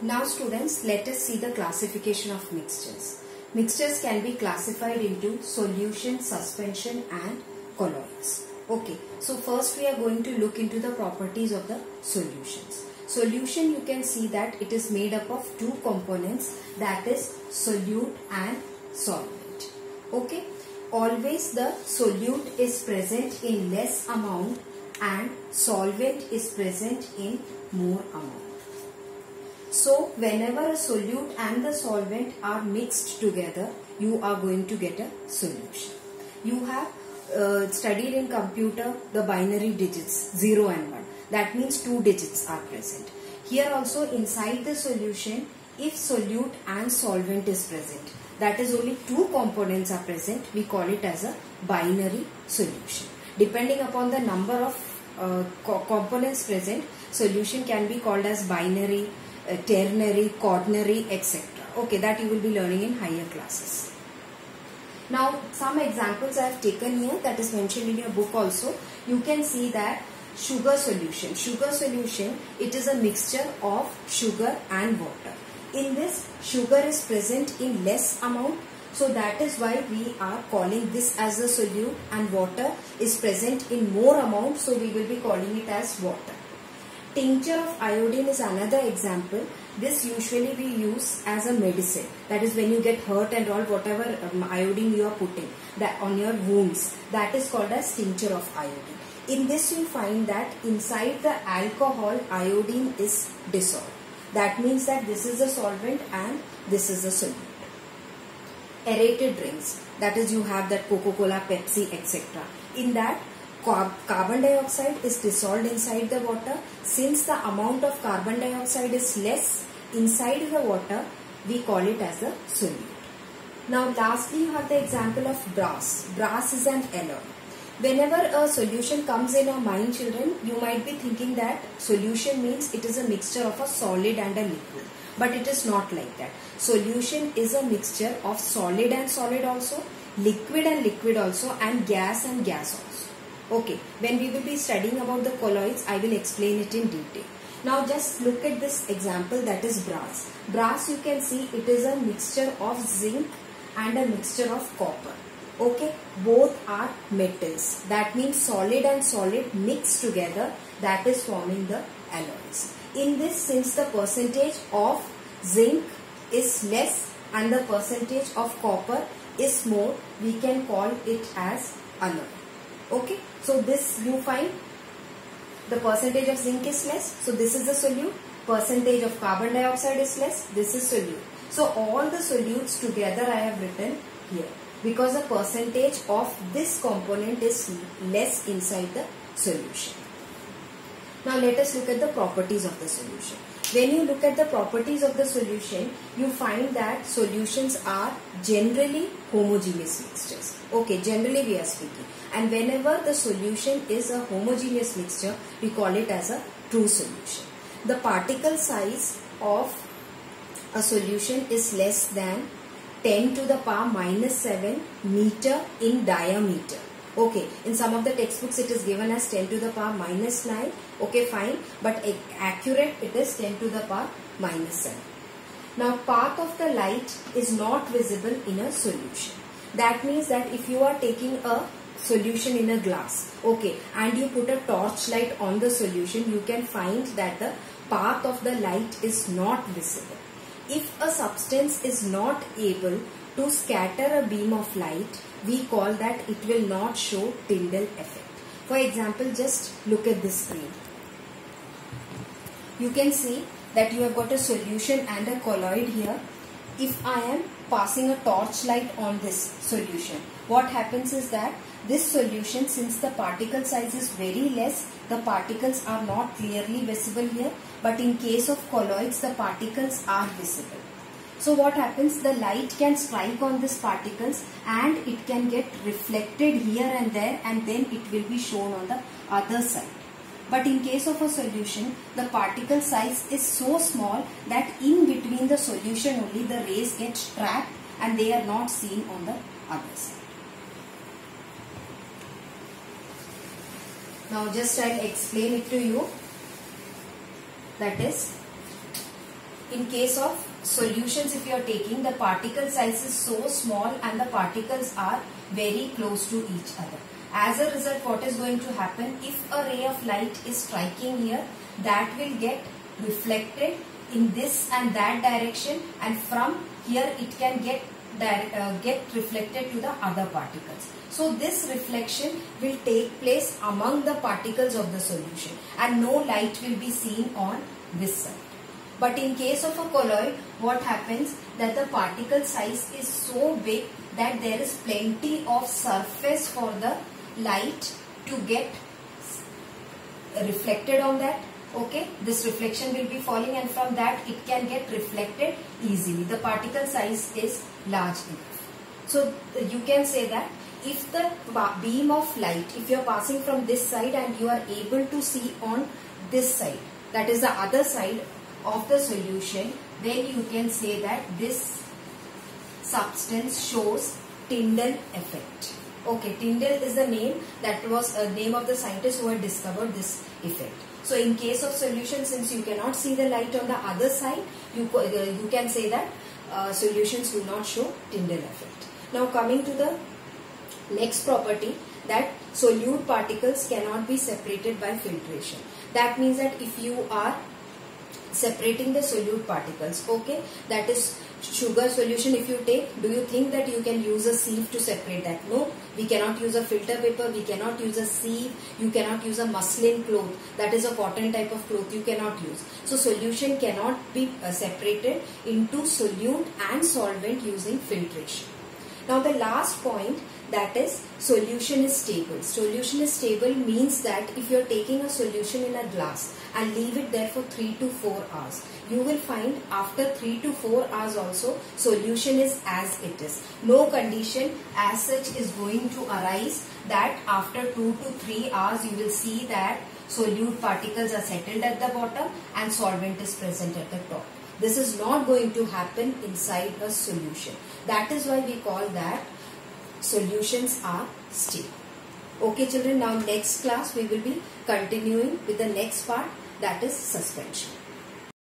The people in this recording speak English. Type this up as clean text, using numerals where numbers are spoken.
Now students, let us see the classification of mixtures. Mixtures can be classified into solution, suspension and colloids. Okay, so first we are going to look into the properties of the solutions. Solution, you can see that it is made up of two components, that is solute and solvent. Okay, always the solute is present in less amount and solvent is present in more amount. So whenever a solute and the solvent are mixed together, you are going to get a solution. You have studied in computer the binary digits 0 and 1. That means two digits are present. Here also inside the solution, if solute and solvent is present, that is only two components are present, we call it as a binary solution. Depending upon the number of components present, solution can be called as binary, ternary, quaternary, etc. Okay, that you will be learning in higher classes. Now, some examples I have taken here, that is mentioned in your book also. You can see that sugar solution. Sugar solution, it is a mixture of sugar and water. In this, sugar is present in less amount. So that is why we are calling this as a solute, and water is present in more amount. So we will be calling it as water. Tincture of iodine is another example. This usually we use as a medicine. That is when you get hurt and all, whatever iodine you are putting that on your wounds, that is called as tincture of iodine. In this you find that inside the alcohol, iodine is dissolved. That means that this is a solvent and this is a solute. Aerated drinks, that is you have that Coca-Cola, Pepsi, etc. In that, carbon dioxide is dissolved inside the water. Since the amount of carbon dioxide is less inside the water, we call it as a solute. Now lastly, you have the example of brass. Brass is an alloy. Whenever a solution comes in our mind, children, you might be thinking that solution means it is a mixture of a solid and a liquid. But it is not like that. Solution is a mixture of solid and solid also, liquid and liquid also, and gas also. Okay, when we will be studying about the colloids, I will explain it in detail. Now just look at this example, that is brass. Brass, you can see it is a mixture of zinc and a mixture of copper. Okay, both are metals. That means solid and solid mixed together, that is forming the alloys. In this, since the percentage of zinc is less and the percentage of copper is more, we can call it as alloy. Okay, so this you find the percentage of zinc is less, so this is the solute. Percentage of carbon dioxide is less, this is solute. So all the solutes together I have written here, because the percentage of this component is less inside the solution. Now let us look at the properties of the solution. When you look at the properties of the solution, you find that solutions are generally homogeneous mixtures. Okay, generally we are speaking. And whenever the solution is a homogeneous mixture, we call it as a true solution. The particle size of a solution is less than 10 to the power minus 7 meter in diameter. Okay, in some of the textbooks it is given as 10 to the power minus 9. Okay, fine, but accurate it is 10 to the power minus 7. Now, path of the light is not visible in a solution. That means that if you are taking a solution in a glass, okay, and you put a torchlight on the solution, you can find that the path of the light is not visible. If a substance is not able to scatter a beam of light, we call that it will not show Tyndall effect. For example, just look at this screen. You can see that you have got a solution and a colloid here. If I am passing a torchlight on this solution, what happens is that this solution, since the particle size is very less, the particles are not clearly visible here. But in case of colloids, the particles are visible. So what happens, the light can strike on these particles and it can get reflected here and there, and then it will be shown on the other side. But in case of a solution, the particle size is so small that in between the solution only the rays get trapped and they are not seen on the other side. Now just I'll explain it to you. That is, in case of solutions, if you are taking, the particle size is so small and the particles are very close to each other. As a result, what is going to happen? If a ray of light is striking here, that will get reflected in this and that direction, and from here it can get reflected to the other particles. So this reflection will take place among the particles of the solution and no light will be seen on this side. But in case of a colloid, what happens? That the particle size is so big that there is plenty of surface for the light to get reflected on that. Okay, this reflection will be falling and from that it can get reflected easily. The particle size is large enough. So you can say that if the beam of light, if you are passing from this side and you are able to see on this side, that is the other side of the solution, then you can say that this substance shows Tyndall effect. Okay, Tyndall is the name, that was a name of the scientist who had discovered this effect. So in case of solution, since you cannot see the light on the other side, you can say that solutions do not show Tyndall effect. Now coming to the next property, that solute particles cannot be separated by filtration. That means that if you are separating the solute particles, okay, that is sugar solution, if you take, do you think that you can use a sieve to separate that? No, we cannot use a filter paper, we cannot use a sieve, you cannot use a muslin cloth, that is a cotton type of cloth, you cannot use. So solution cannot be separated into solute and solvent using filtration. Now the last point, that is solution is stable. Solution is stable means that if you are taking a solution in a glass and leave it there for 3 to 4 hours, you will find after 3 to 4 hours also solution is as it is. No condition as such is going to arise that after 2 to 3 hours you will see that solute particles are settled at the bottom and solvent is present at the top. This is not going to happen inside a solution. That is why we call that solutions are stable. Okay children, now next class we will be continuing with the next part, that is suspension.